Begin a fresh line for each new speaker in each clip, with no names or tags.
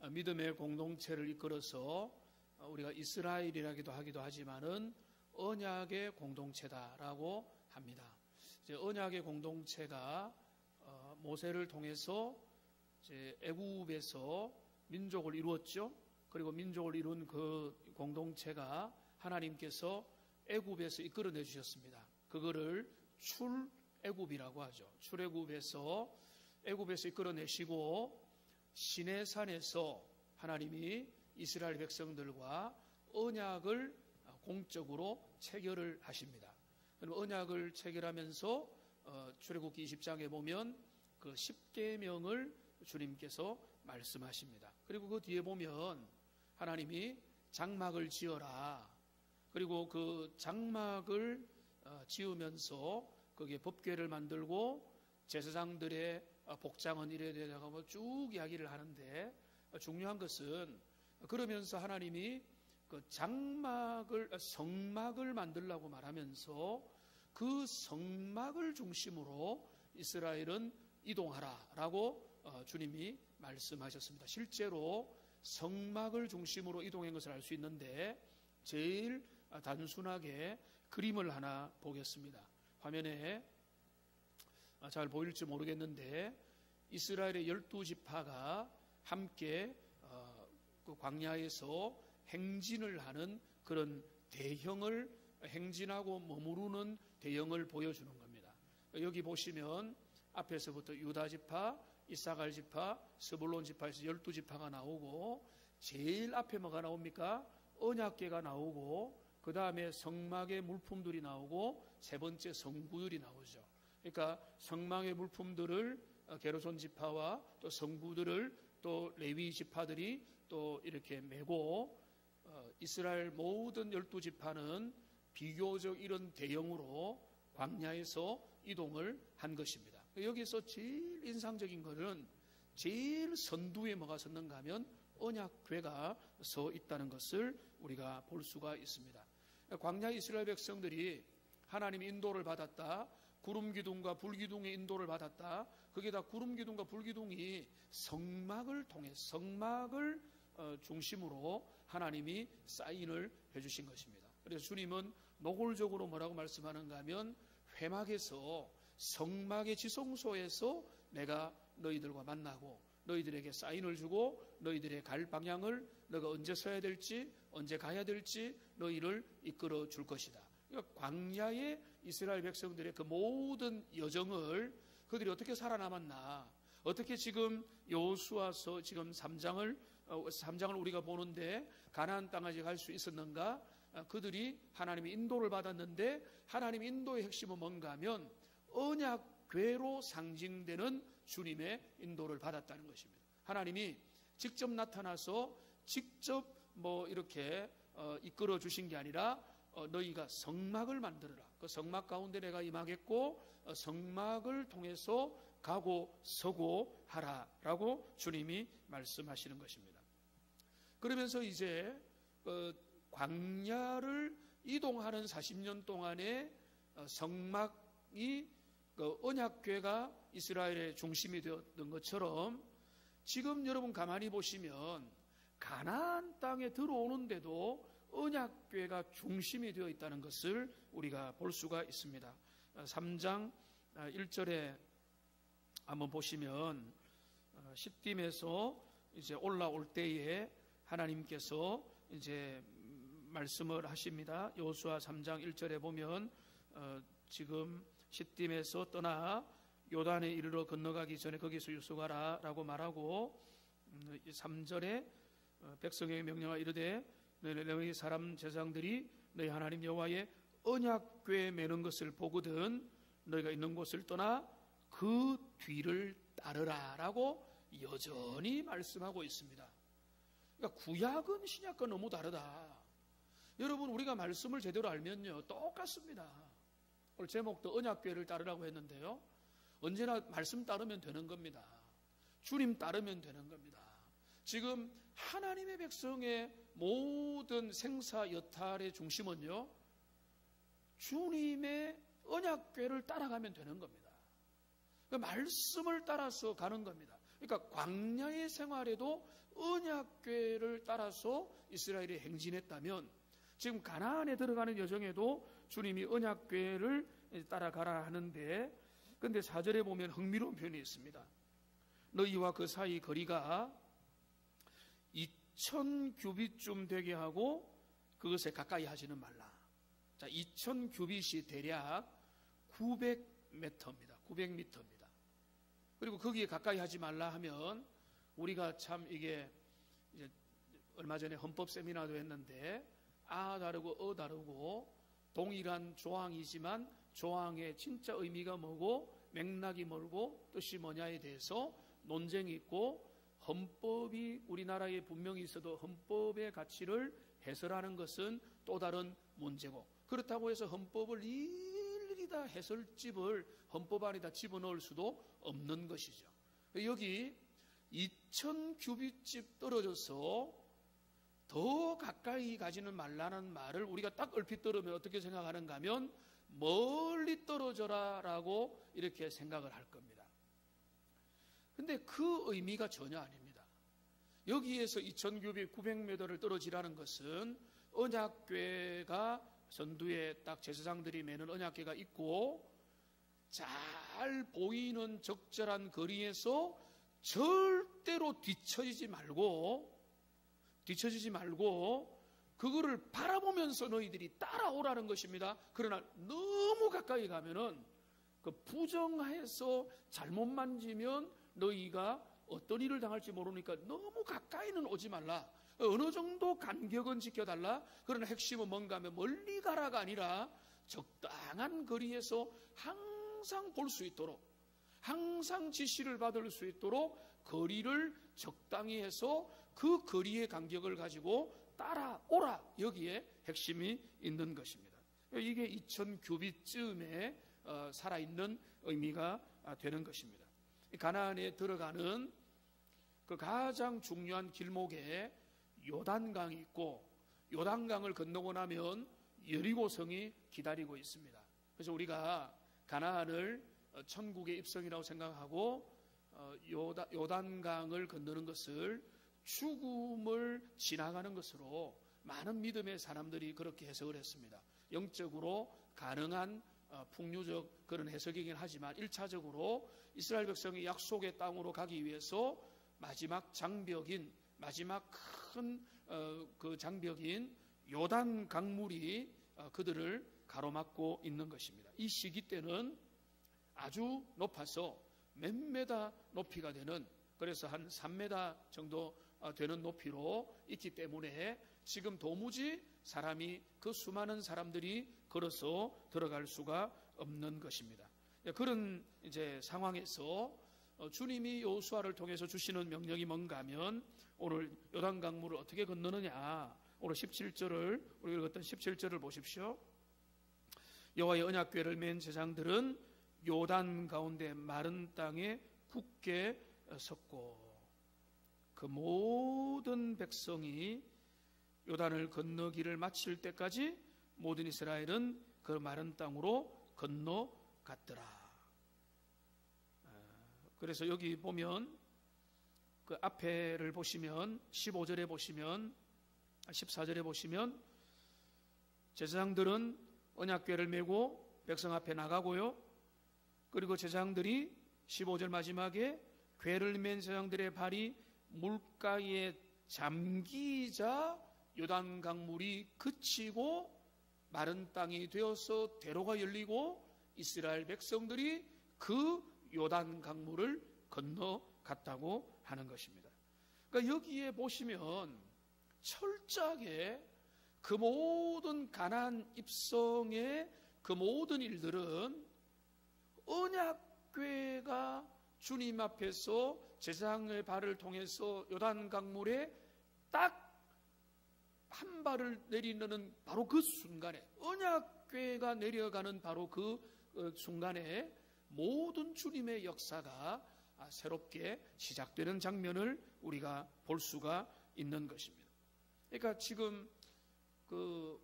믿음의 공동체를 이끌어서 우리가 이스라엘이라기도 하기도 하지만은 언약의 공동체다라고 합니다. 이제 언약의 공동체가 모세를 통해서 이제 애굽에서 민족을 이루었죠. 그리고 민족을 이룬 그 공동체가 하나님께서 애굽에서 이끌어내 주셨습니다. 그거를 출애굽이라고 하죠. 출애굽에서 이끌어내시고 시내산에서 하나님이 이스라엘 백성들과 언약을 공적으로 체결을 하십니다. 그럼 언약을 체결하면서 출애굽기 20장에 보면 그 10계명을 주님께서 말씀하십니다. 그리고 그 뒤에 보면 하나님이 장막을 지어라. 그리고 그 장막을 지으면서 거기에 법궤를 만들고 제사장들의 복장은 이래야 되고 쭉 이야기를 하는데, 중요한 것은 그러면서 하나님이 그 성막을 만들라고 말하면서 그 성막을 중심으로 이스라엘은 이동하라라고 주님이 말씀하셨습니다. 실제로 성막을 중심으로 이동한 것을 알 수 있는데, 제일 단순하게 그림을 하나 보겠습니다. 화면에 잘 보일지 모르겠는데, 이스라엘의 12지파가 함께 그 광야에서 행진을 하는 그런 대형을 행진하고 머무르는 대형을 보여주는 겁니다. 여기 보시면 앞에서부터 유다지파, 이사갈지파, 스불론지파에서 12지파가 나오고, 제일 앞에 뭐가 나옵니까? 언약궤가 나오고, 그 다음에 성막의 물품들이 나오고, 세 번째 성구들이 나오죠. 그러니까 성막의 물품들을 게르손 지파와 또 성구들을 또 레위 지파들이 또 이렇게 메고, 이스라엘 모든 12지파는 비교적 이런 대형으로 광야에서 이동을 한 것입니다. 여기서 제일 인상적인 것은 제일 선두에 뭐가 섰는가 하면 언약궤가 서 있다는 것을 우리가 볼 수가 있습니다. 광야 이스라엘 백성들이 하나님의 인도를 받았다. 구름 기둥과 불 기둥의 인도를 받았다. 그게 다 구름 기둥과 불 기둥이 성막을 통해 성막을 중심으로 하나님이 사인을 해주신 것입니다. 그래서 주님은 노골적으로 뭐라고 말씀하는가 하면, 회막에서 성막의 지성소에서 내가 너희들과 만나고 너희들에게 사인을 주고 너희들의 갈 방향을, 너가 언제 서야 될지 언제 가야 될지 너희를 이끌어 줄 것이다. 그러니까 광야의 이스라엘 백성들의 그 모든 여정을 그들이 어떻게 살아남았나, 어떻게 지금 여호수아서 지금 3장을 우리가 보는데 가나안 땅까지 갈 수 있었는가? 그들이 하나님의 인도를 받았는데, 하나님의 인도의 핵심은 뭔가 하면 언약궤로 상징되는 주님의 인도를 받았다는 것입니다. 하나님이 직접 나타나서 직접 이렇게 이끌어 주신 게 아니라 너희가 성막을 만들어라. 그 성막 가운데 내가 임하겠고 성막을 통해서 가고 서고 하라라고 주님이 말씀하시는 것입니다. 그러면서 이제 광야를 이동하는 40년 동안에 성막이 언약궤가 이스라엘의 중심이 되었던 것처럼, 지금 여러분 가만히 보시면 가나안 땅에 들어오는데도 언약궤가 중심이 되어 있다는 것을 우리가 볼 수가 있습니다. 3장 1절에 한번 보시면 시딤에서 이제 올라올 때에 하나님께서 이제 말씀을 하십니다. 여호수아 3장 1절에 보면 지금 시딤에서 떠나 요단에 이르러 건너가기 전에 거기서 유숙하라 라고 말하고, 3절에 백성에게 명령하 이르되 너희 사람 제사장들이 너희 하나님 여호와의 언약궤에 매는 것을 보거든 너희가 있는 곳을 떠나 그 뒤를 따르라 라고 여전히 말씀하고 있습니다. 그러니까 구약은 신약과 너무 다르다. 여러분, 우리가 말씀을 제대로 알면요 똑같습니다. 오늘 제목도 언약궤를 따르라고 했는데요, 언제나 말씀 따르면 되는 겁니다. 주님 따르면 되는 겁니다. 지금 하나님의 백성의 모든 생사 여탈의 중심은요 주님의 언약궤를 따라가면 되는 겁니다. 그 말씀을 따라서 가는 겁니다. 그러니까 광야의 생활에도 언약궤를 따라서 이스라엘이 행진했다면 지금 가나안에 들어가는 여정에도 주님이 언약궤를 따라가라 하는데, 근데 4절에 보면 흥미로운 표현이 있습니다. 너희와 그 사이 거리가 2000규빗쯤 되게 하고 그것에 가까이 하지는 말라. 자, 2000규빗이 대략 900m입니다. 900m입니다. 그리고 거기에 가까이 하지 말라 하면 우리가 참 이게 이제 얼마 전에 헌법 세미나도 했는데 다르고 다르고 동일한 조항이지만 조항의 진짜 의미가 뭐고 맥락이 뭐고 뜻이 뭐냐에 대해서 논쟁이 있고, 헌법이 우리나라에 분명히 있어도 헌법의 가치를 해설하는 것은 또 다른 문제고, 그렇다고 해서 헌법을 일일이 다 해설집을 헌법 안에다 집어넣을 수도 없는 것이죠. 여기 2000규빗집 떨어져서 더 가까이 가지는 말라는 말을 우리가 딱 얼핏 들으면 어떻게 생각하는가 하면 멀리 떨어져라 라고 이렇게 생각을 할 겁니다. 근데 그 의미가 전혀 아닙니다. 여기에서 2000규빗 900m를 떨어지라는 것은 언약궤가 전두에 딱 제사장들이 매는 언약궤가 있고 잘 보이는 적절한 거리에서 절대로 뒤처지지 말고 그거를 바라보면서 너희들이 따라오라는 것입니다. 그러나 너무 가까이 가면은 그 부정해서 잘못 만지면 너희가 어떤 일을 당할지 모르니까 너무 가까이는 오지 말라. 어느 정도 간격은 지켜달라. 그러나 핵심은 뭔가 하면 멀리 가라가 아니라 적당한 거리에서 항상 볼 수 있도록, 항상 지시를 받을 수 있도록 거리를 적당히 해서 그 거리의 간격을 가지고 따라오라. 여기에 핵심이 있는 것입니다. 이게 2000규빗쯤에 살아있는 의미가 되는 것입니다. 가나안에 들어가는 그 가장 중요한 길목에 요단강이 있고, 요단강을 건너고 나면 여리고성이 기다리고 있습니다. 그래서 우리가 가나안을 천국의 입성이라고 생각하고 요단강을 건너는 것을 죽음을 지나가는 것으로 많은 믿음의 사람들이 그렇게 해석을 했습니다. 영적으로 가능한 풍류적 그런 해석이긴 하지만 1차적으로 이스라엘 백성이 약속의 땅으로 가기 위해서 마지막 장벽인, 마지막 큰 그 장벽인 요단 강물이 그들을 가로막고 있는 것입니다. 이 시기 때는 아주 높아서 몇 메다 높이가 되는, 그래서 한 3m 정도 되는 높이로 있기 때문에 지금 도무지 사람이, 그 수많은 사람들이 걸어서 들어갈 수가 없는 것입니다. 그런 이제 상황에서 주님이 여호수아를 통해서 주시는 명령이 뭔가 하면 오늘 요단강물을 어떻게 건너느냐, 오늘 17절을 우리 읽었던 17절을 보십시오. 여호와의 언약궤를 맨 제사장들은 요단 가운데 마른 땅에 굳게 섰고 그 모든 백성이 요단을 건너기를 마칠 때까지 모든 이스라엘은 그 마른 땅으로 건너갔더라. 그래서 여기 보면 그 앞에를 보시면 15절에 보시면 14절에 보시면 제사장들은 언약궤를 메고 백성 앞에 나가고요. 그리고 제사장들이 15절 마지막에 궤를 맨 제사장들의 발이 물가에 잠기자 요단 강물이 그치고 마른 땅이 되어서 대로가 열리고 이스라엘 백성들이 그 요단 강물을 건너갔다고 하는 것입니다. 그러니까 여기에 보시면 철저하게 그 모든 가나안 입성의 그 모든 일들은 언약궤가 주님 앞에서 제사장의 발을 통해서 요단 강물에 딱 한 발을 내리는 바로 그 순간에, 언약궤가 내려가는 바로 그 순간에 모든 주님의 역사가 새롭게 시작되는 장면을 우리가 볼 수가 있는 것입니다. 그러니까 지금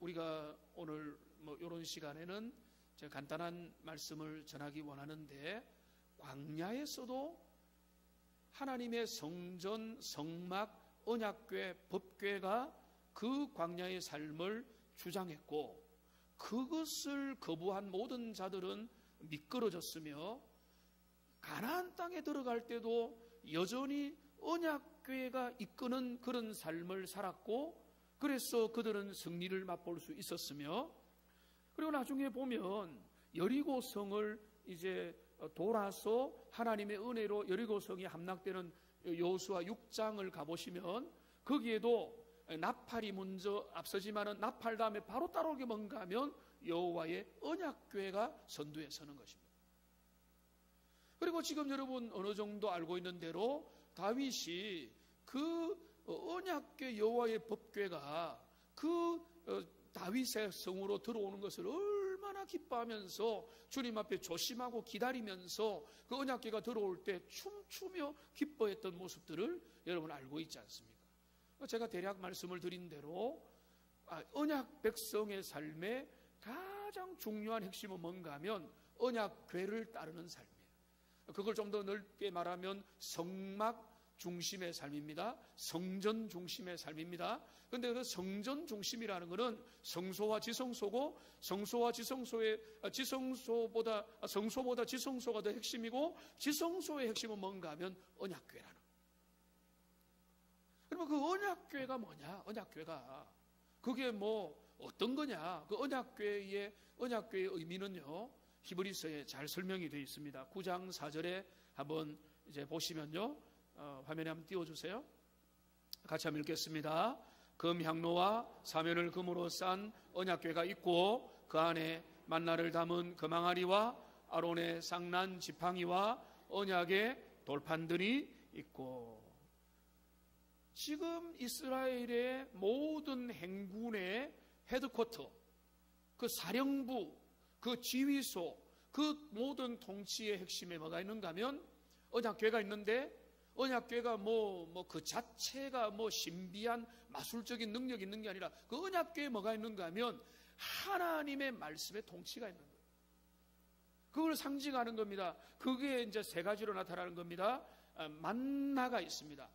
우리가 오늘 이런 시간에는 제가 간단한 말씀을 전하기 원하는데, 광야에서도 하나님의 성전, 성막, 언약궤, 법궤가 그 광야의 삶을 주장했고, 그것을 거부한 모든 자들은 미끄러졌으며 가나안 땅에 들어갈 때도 여전히 언약궤가 이끄는 그런 삶을 살았고, 그래서 그들은 승리를 맛볼 수 있었으며, 그리고 나중에 보면 여리고성을 이제 돌아서 하나님의 은혜로 여리고성이 함락되는 여호수아 6장을 가보시면 거기에도 나팔이 먼저 앞서지만은 나팔 다음에 바로 따라오게 뭔가 하면 여호와의 언약궤가 선두에 서는 것입니다. 그리고 지금 여러분 어느 정도 알고 있는 대로 다윗이 그 언약궤 여호와의 법궤가 그 다윗의 성으로 들어오는 것을 얼마나 기뻐하면서 주님 앞에 조심하고 기다리면서 그 언약궤가 들어올 때 춤추며 기뻐했던 모습들을 여러분 알고 있지 않습니까? 제가 대략 말씀을 드린 대로 언약 백성의 삶에 가장 중요한 핵심은 뭔가 하면 언약궤를 따르는 삶이에요. 그걸 좀 더 넓게 말하면 성막 중심의 삶입니다. 성전 중심의 삶입니다. 그런데 그 성전 중심이라는 것은 성소와 지성소고, 성소와 성소보다 지성소가 더 핵심이고, 지성소의 핵심은 뭔가 하면 언약궤라는. 그러면 그 언약궤가 뭐냐? 언약궤가 그게 뭐 어떤 거냐? 그 언약궤의 의미는요, 히브리서에 잘 설명이 되어 있습니다. 9장 4절에 한번 이제 보시면요, 화면에 한번 띄워주세요. 같이 한번 읽겠습니다. 금향로와 사면을 금으로 싼 언약궤가 있고, 그 안에 만나를 담은 금항아리와 아론의 쌍난 지팡이와 언약의 돌판들이 있고. 지금 이스라엘의 모든 행군의 헤드쿼터, 그 사령부, 그 지휘소, 그 모든 통치의 핵심에 뭐가 있는가 하면 언약궤가 있는데, 언약궤가 그 자체가 신비한 마술적인 능력이 있는 게 아니라 그 언약궤에 뭐가 있는가 하면 하나님의 말씀의 통치가 있는 거예요. 그걸 상징하는 겁니다. 그게 이제 세 가지로 나타나는 겁니다. 만나가 있습니다.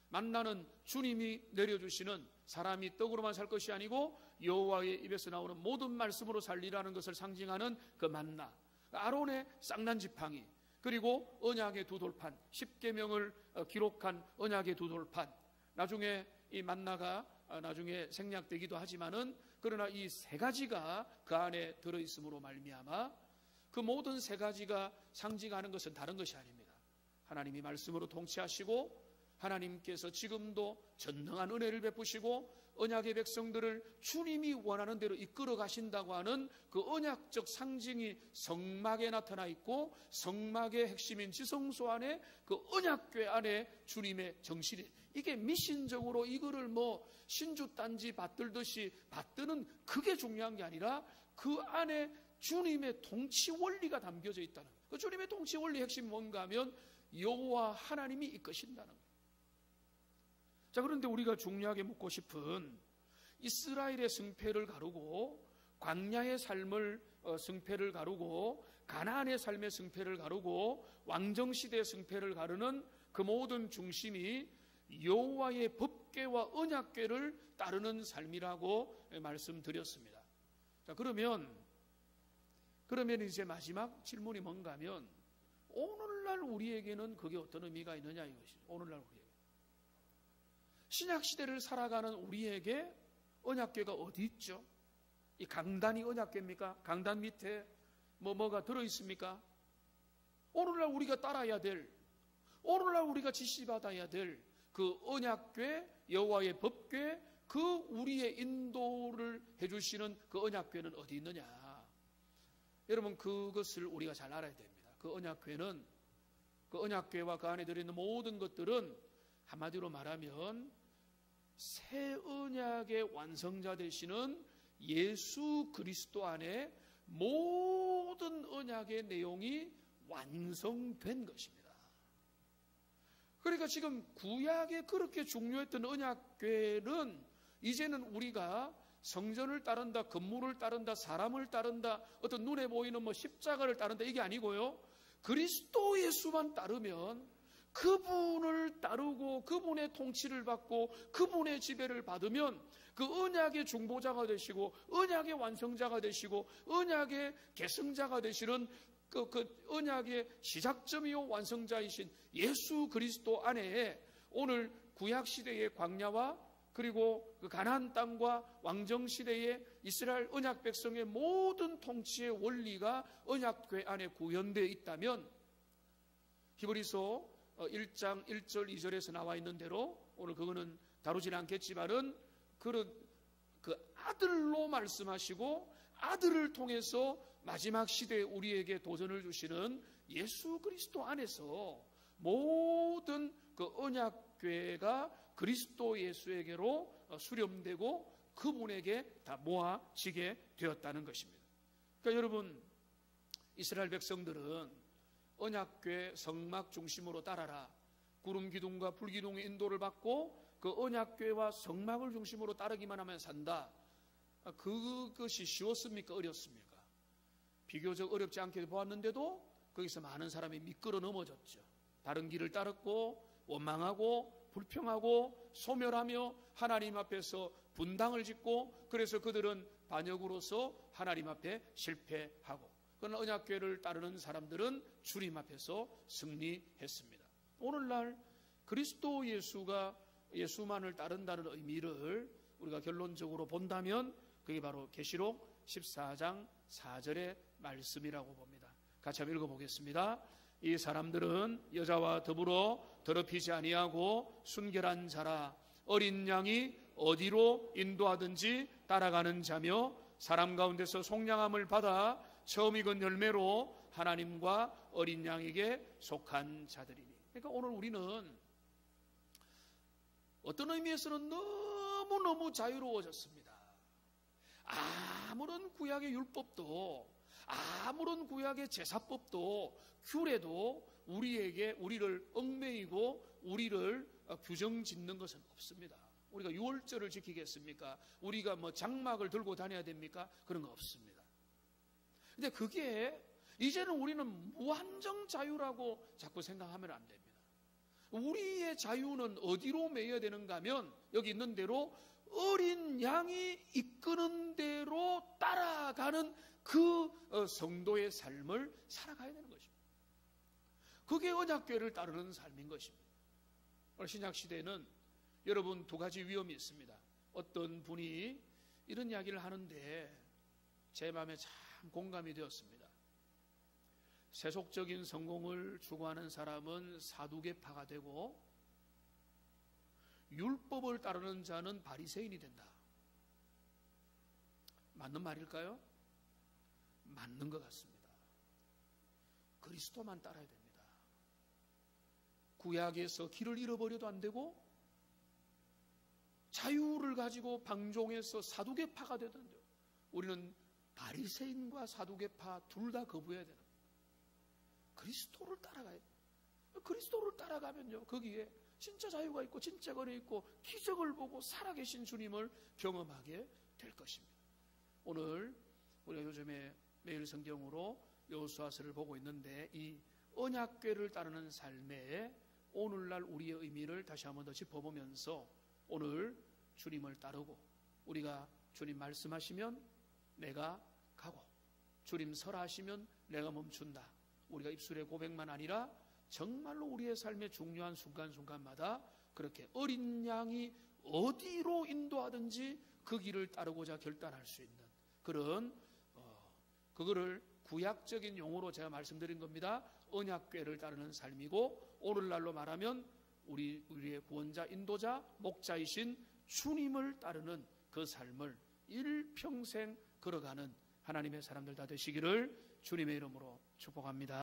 만나는 주님이 내려주시는, 사람이 떡으로만 살 것이 아니고 여호와의 입에서 나오는 모든 말씀으로 살리라는 것을 상징하는 그 만나, 아론의 쌍난 지팡이, 그리고 언약의 두 돌판, 10계명을 기록한 언약의 두 돌판. 나중에 이 만나가 나중에 생략되기도 하지만은, 그러나 이 세 가지가 그 안에 들어있음으로 말미암아 그 모든 세 가지가 상징하는 것은 다른 것이 아닙니다. 하나님이 말씀으로 통치하시고, 하나님께서 지금도 전능한 은혜를 베푸시고 언약의 백성들을 주님이 원하는 대로 이끌어 가신다고 하는 그 언약적 상징이 성막에 나타나 있고, 성막의 핵심인 지성소 안에 그 언약궤 안에 주님의 정신이, 이게 미신적으로 이거를 신주단지 받들듯이 받드는 그게 중요한 게 아니라 그 안에 주님의 통치 원리가 담겨져 있다는 거예요. 그 주님의 통치 원리 핵심이 뭔가 하면 여호와 하나님이 이끄신다는 거예요. 자, 그런데 우리가 중요하게 묻고 싶은, 이스라엘의 승패를 가르고 광야의 삶을 승패를 가르고 가나안의 삶의 승패를 가르고 왕정시대의 승패를 가르는 그 모든 중심이 여호와의 법궤와 언약궤를 따르는 삶이라고 말씀드렸습니다. 자, 그러면 이제 마지막 질문이 뭔가 하면, 오늘날 우리에게는 그게 어떤 의미가 있느냐 이것이죠. 오늘날 우리에게 신약시대를 살아가는 우리에게 언약궤가 어디 있죠? 이 강단이 언약궤입니까? 강단 밑에 뭐가 들어있습니까? 오늘날 우리가 따라야 될, 오늘날 우리가 지시받아야 될 그 언약궤, 여호와의 법궤, 그 우리의 인도를 해주시는 그 언약궤는 어디 있느냐? 여러분, 그것을 우리가 잘 알아야 됩니다. 그 언약궤는, 그 언약궤와 그 안에 들어있는 모든 것들은 한마디로 말하면 새 언약의 완성자 되시는 예수 그리스도 안에 모든 언약의 내용이 완성된 것입니다. 그러니까 지금 구약에 그렇게 중요했던 언약궤는 이제는 우리가 성전을 따른다, 건물을 따른다, 사람을 따른다, 어떤 눈에 보이는 십자가를 따른다, 이게 아니고요, 그리스도 예수만 따르면, 그분을 따르고 그분의 통치를 받고 그분의 지배를 받으면 그 언약의 중보자가 되시고 언약의 완성자가 되시고 언약의 계승자가 되시는 그 언약의 시작점이요 완성자이신 예수 그리스도 안에 오늘 구약시대의 광야와 그리고 그 가나안 땅과 왕정시대의 이스라엘 언약 백성의 모든 통치의 원리가 언약궤 안에 구현되어 있다면 히브리서 1장 1절 2절에서 나와 있는 대로 오늘 그거는 다루지는 않겠지만은 그 아들로 말씀하시고 아들을 통해서 마지막 시대에 우리에게 도전을 주시는 예수 그리스도 안에서 모든 그 언약궤가 그리스도 예수에게로 수렴되고 그분에게 다 모아지게 되었다는 것입니다. 그러니까 여러분, 이스라엘 백성들은 언약궤 성막 중심으로 따라라, 구름 기둥과 불 기둥의 인도를 받고 그 언약궤와 성막을 중심으로 따르기만 하면 산다. 그것이 쉬웠습니까? 어렵습니까? 비교적 어렵지 않게 보았는데도 거기서 많은 사람이 미끄러 넘어졌죠. 다른 길을 따랐고 원망하고 불평하고 소멸하며 하나님 앞에서 분당을 짓고, 그래서 그들은 반역으로서 하나님 앞에 실패하고, 그러나 언약궤를 따르는 사람들은 주님 앞에서 승리했습니다. 오늘날 그리스도 예수만을 따른다는 의미를 우리가 결론적으로 본다면 그게 바로 계시록 14장 4절의 말씀이라고 봅니다. 같이 한번 읽어보겠습니다. 이 사람들은 여자와 더불어 더럽히지 아니하고 순결한 자라, 어린 양이 어디로 인도하든지 따라가는 자며 사람 가운데서 속량함을 받아 처음 익은 열매로 하나님과 어린 양에게 속한 자들이니. 그러니까 오늘 우리는 어떤 의미에서는 너무너무 자유로워졌습니다. 아무런 구약의 율법도, 아무런 구약의 제사법도, 규례도 우리를 얽매이고 우리를 규정 짓는 것은 없습니다. 우리가 유월절을 지키겠습니까? 우리가 장막을 들고 다녀야 됩니까? 그런 거 없습니다. 근데 그게 이제는 우리는 무한정 자유라고 자꾸 생각하면 안 됩니다. 우리의 자유는 어디로 매여야 되는가 하면 여기 있는 대로 어린 양이 이끄는 대로 따라가는 그 성도의 삶을 살아가야 되는 것입니다. 그게 언약궤를 따르는 삶인 것입니다. 오늘 신약시대에는 여러분 두 가지 위험이 있습니다. 어떤 분이 이런 이야기를 하는데 제 마음에 참 공감이 되었습니다. 세속적인 성공을 추구하는 사람은 사두개파가 되고 율법을 따르는 자는 바리새인이 된다. 맞는 말일까요? 맞는 것 같습니다. 그리스도만 따라야 됩니다. 구약에서 길을 잃어버려도 안 되고 자유를 가지고 방종해서 사두개파가 되던데 우리는 바리새인과 사두개파 둘 다 거부해야 되는 거예요. 그리스도를 따라가야 돼요. 그리스도를 따라가면요, 거기에 진짜 자유가 있고 진짜 거리 있고 기적을 보고 살아계신 주님을 경험하게 될 것입니다. 오늘 우리가 요즘에 매일 성경으로 여호수아서를 보고 있는데 이 언약궤를 따르는 삶에 오늘날 우리의 의미를 다시 한번 더 짚어보면서 오늘 주님을 따르고 우리가 주님 말씀하시면 내가 가고 주님 설하시면 내가 멈춘다. 우리가 입술의 고백만 아니라 정말로 우리의 삶의 중요한 순간순간마다 그렇게 어린 양이 어디로 인도하든지 그 길을 따르고자 결단할 수 있는 그런 그거를 구약적인 용어로 제가 말씀드린 겁니다. 언약궤를 따르는 삶이고 오늘날로 말하면 우리의 구원자, 인도자, 목자이신 주님을 따르는 그 삶을 일평생 걸어가는 하나님의 사람들 다 되시기를 주님의 이름으로 축복합니다.